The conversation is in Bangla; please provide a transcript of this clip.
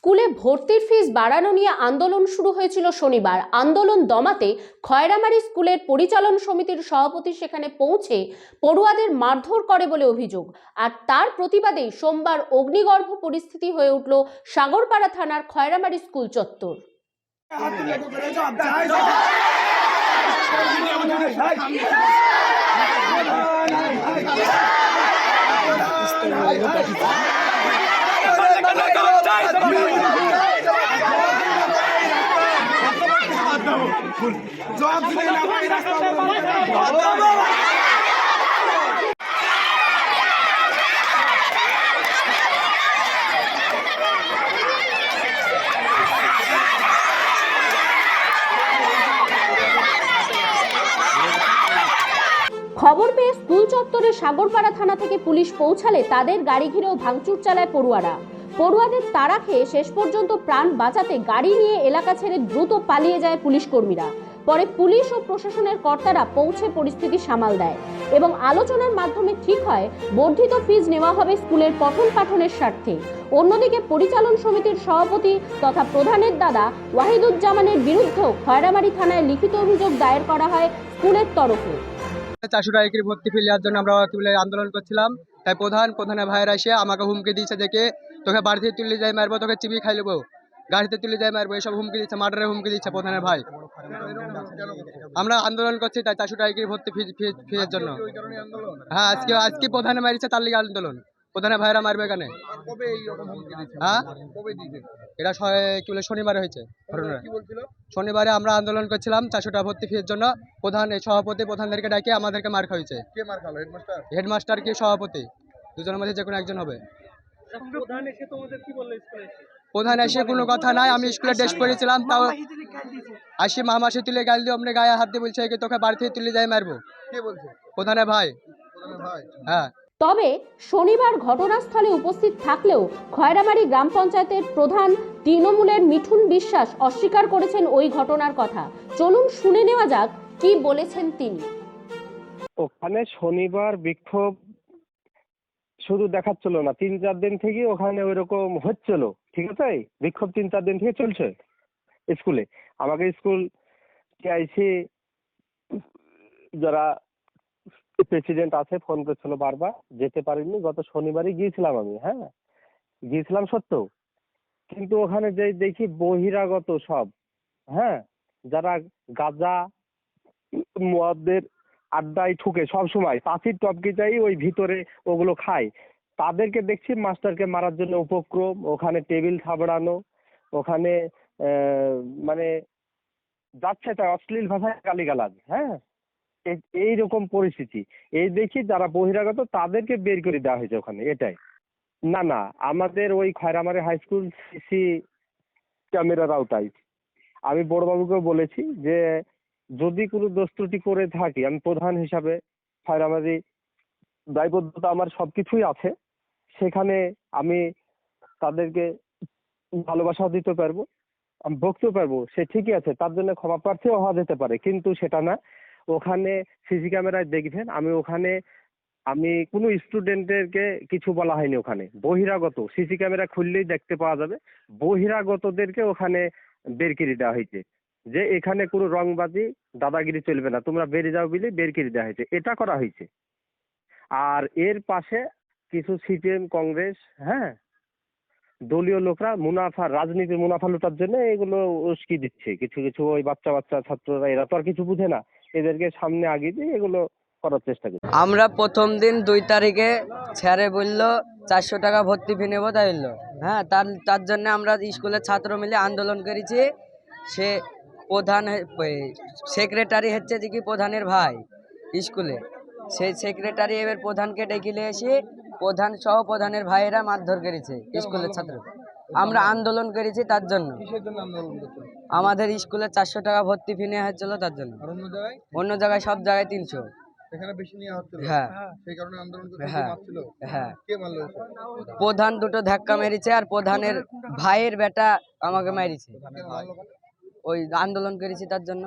স্কুলে ভর্তির ফিস বাড়ানো নিয়ে আন্দোলন শুরু হয়েছিল শনিবার। আন্দোলন দমাতে খয়রামারি স্কুলের পরিচালন সমিতির সভাপতি সেখানে পৌঁছে পড়ুয়াদের মারধর করে বলে অভিযোগ। আর তার প্রতিবাদেই সোমবার অগ্নিগর্ভ পরিস্থিতি হয়ে উঠল সাগরপাড়া থানার খয়রামারি স্কুল চত্বর। খবর পেয়ে স্কুল চত্বরে সাগরপাড়া থানা থেকে পুলিশ পৌঁছালে তাদের গাড়ি ঘিরেও ভাঙচুর চালায় পড়ুয়াদের তাড়া খেয়ে শেষ পর্যন্ত প্রাণ বাঁচাতে গাড়ি নিয়ে এলাকা ছেড়ে দ্রুত পালিয়ে যায় পুলিশ কর্মীরা। পরে পুলিশ ও প্রশাসনের কর্তারা পৌঁছে পরিস্থিতি সামাল দেয় এবং আলোচনার মাধ্যমে ঠিক হয় বর্ধিত ফিজ নেওয়া হবে স্কুলের পঠন পাঠনের স্বার্থে। অন্যদিকে পরিচালন সমিতির সভাপতি তথা প্রধানের দাদা ওয়াহিদুজ্জামানের বিরুদ্ধেও খয়রামারি থানায় লিখিত অভিযোগ দায়ের করা হয় স্কুলের তরফে। 400 টাকা ভর্তি ফি নেওয়ার জন্য আমরা আন্দোলন করছিলাম। তাই প্রধানের ভাইয়েরা এসে আমাকে হুমকি দিয়েছে, দেখে তোকে বাড়িতে তুলে যাই মারবো, তোকে চিবি খাই নেবো, গাড়িতে তুলে যাই মারবো, এসব হুমকি দিচ্ছে, মার্ডারের হুমকি দিচ্ছে প্রধানের ভাই। আমরা আন্দোলন করছি তাই 400 টাকা ভর্তি ফির জন্য। হ্যাঁ, আজকে প্রধানে মারিছে, তার লিগে আন্দোলন। প্রধানের ভাইয়েরা মারবে কেন? হ্যাঁ, এটা শনিবারে হয়েছে। শনিবারে আমরা আন্দোলন করছিলাম 400 টাকা ভর্তি ফির জন্য। প্রধানদেরকে ডাকে আমাদেরকে মার খাইছে। হেডমাস্টার কি সভাপতি, দুজনের মধ্যে যে কোনো একজন হবে। প্রধান এসে কোনো কথা নাই, আমি স্কুলে ড্রেস পরেছিলাম, তাও আসি মামাসি তুলে গাল দিয়ে আপনি গায়ে হাত দিয়ে বলছে তোকে বাড়ি থেকে তুলে যাই মারবো। কে বলছে? প্রধানের ভাই। হ্যাঁ। তবে শনিবার ঘটনাস্থলে উপস্থিত থাকলেও খয়রামারি গ্রাম পঞ্চায়েতের প্রধান তৃণমূলের মিঠুন বিশ্বাস অস্বীকার করেছেন ওই ঘটনার কথা। চলুন শুনে নেওয়া যাক কি বলেছেন তিনি। ওখানে শনিবার বিক্ষোভ শুধু দেখাচ্ছিল না, 3-4 দিন থেকে ওখানে ওইরকম হচ্ছিল, ঠিক আছে? বিক্ষোভ 3-4 দিন থেকে চলছে স্কুলে। আমাকে স্কুল টিআইসি যারা প্রেসিডেন্ট আছে ফোন করছিল বারবার, যেতে পারিনি। গত শনিবারই গিয়েছিলাম আমি, হ্যাঁ গিয়েছিলাম সত্য, কিন্তু ওখানে যে দেখি বহিরাগত সব, হ্যাঁ, যারা গাঁজা মদের আড্ডায় ঠুকে সব সময় পাখির টপকে যাই ওই ভিতরে ওগুলো খায়, তাদেরকে দেখছি মাস্টারকে মারার জন্য উপক্রম, ওখানে টেবিল থাবড়ানো, ওখানে মানে যাচ্ছে তাই অশ্লীল ভাষায় গালিগালাজ, হ্যাঁ, এইরকম পরিস্থিতি। এই দেখি যারা বহিরাগত তাদেরকে বের করে দেওয়া হয়েছে ওখানে। এটাই না, আমাদের ওই খয়রামারি হাই স্কুল সিসি ক্যামেরার আওতায় আমি বড়বাবুকে বলেছি যে যদি কোনো দোষ ত্রুটি করে থাকি, আমি প্রধান হিসাবে খয়রামারি দায়বদ্ধতা আমার সবকিছুই আছে, সেখানে আমি তাদেরকে ভালোবাসাও দিতে পারবো, আমি বকতেও পারবো, সে ঠিকই আছে, তার জন্য ক্ষমা প্রার্থীও হওয়া যেতে পারে, কিন্তু সেটা না। ওখানে সিসি ক্যামেরায় দেখবেন আমি কোনো স্টুডেন্টদেরকে কিছু বলা হয়নি। ওখানে বহিরাগত সিসি ক্যামেরা খুললেই দেখতে পাওয়া যাবে, বহিরাগতদেরকে ওখানে বের করে দেওয়া হয়েছে যে এখানে কোনো রংবাজি দাদাগিরি চলবে না, তোমরা বেরিয়ে যাও বলে বের করে দেওয়া হয়েছে, এটা করা হয়েছে। আর এর পাশে কিছু সিপিএম কংগ্রেস, হ্যাঁ, দলীয় লোকরা রাজনীতির মুনাফা লুটার জন্য এগুলো উস্কি দিচ্ছে। কিছু ওই বাচ্চা ছাত্ররা, এরা তো আর কিছু বুঝে না, এদেরকে সামনে আগিয়ে দিয়ে এগুলো করার চেষ্টা করছে। আমরা প্রথম দিন 2 তারিখে স্যারে বললো 400 টাকা ভর্তি ফি নেবো, তাই বললো। হ্যাঁ, তার জন্য আমরা স্কুলের ছাত্র মিলে আন্দোলন করেছি। সে প্রধান সেক্রেটারি হচ্ছে যে কি প্রধানের ভাই স্কুলে, সেই সেক্রেটারি এবার প্রধানকে ডেকে নিয়ে এসে প্রধান সহ প্রধানের ভাইয়েরা মারধর করেছে স্কুলের ছাত্র। আমরা আন্দোলন করেছি তার জন্য। আমাদের স্কুলে 400 টাকা ভর্তি ফি নেওয়া হচ্ছিল তার জন্য। অন্য জায়গায় সব জায়গায় 300। হ্যাঁ, প্রধান দুটো ধাক্কা মেরেছে আর প্রধানের ভাইয়ের বেটা আমাকে মারিছে। ওই আন্দোলন করেছি তার জন্য।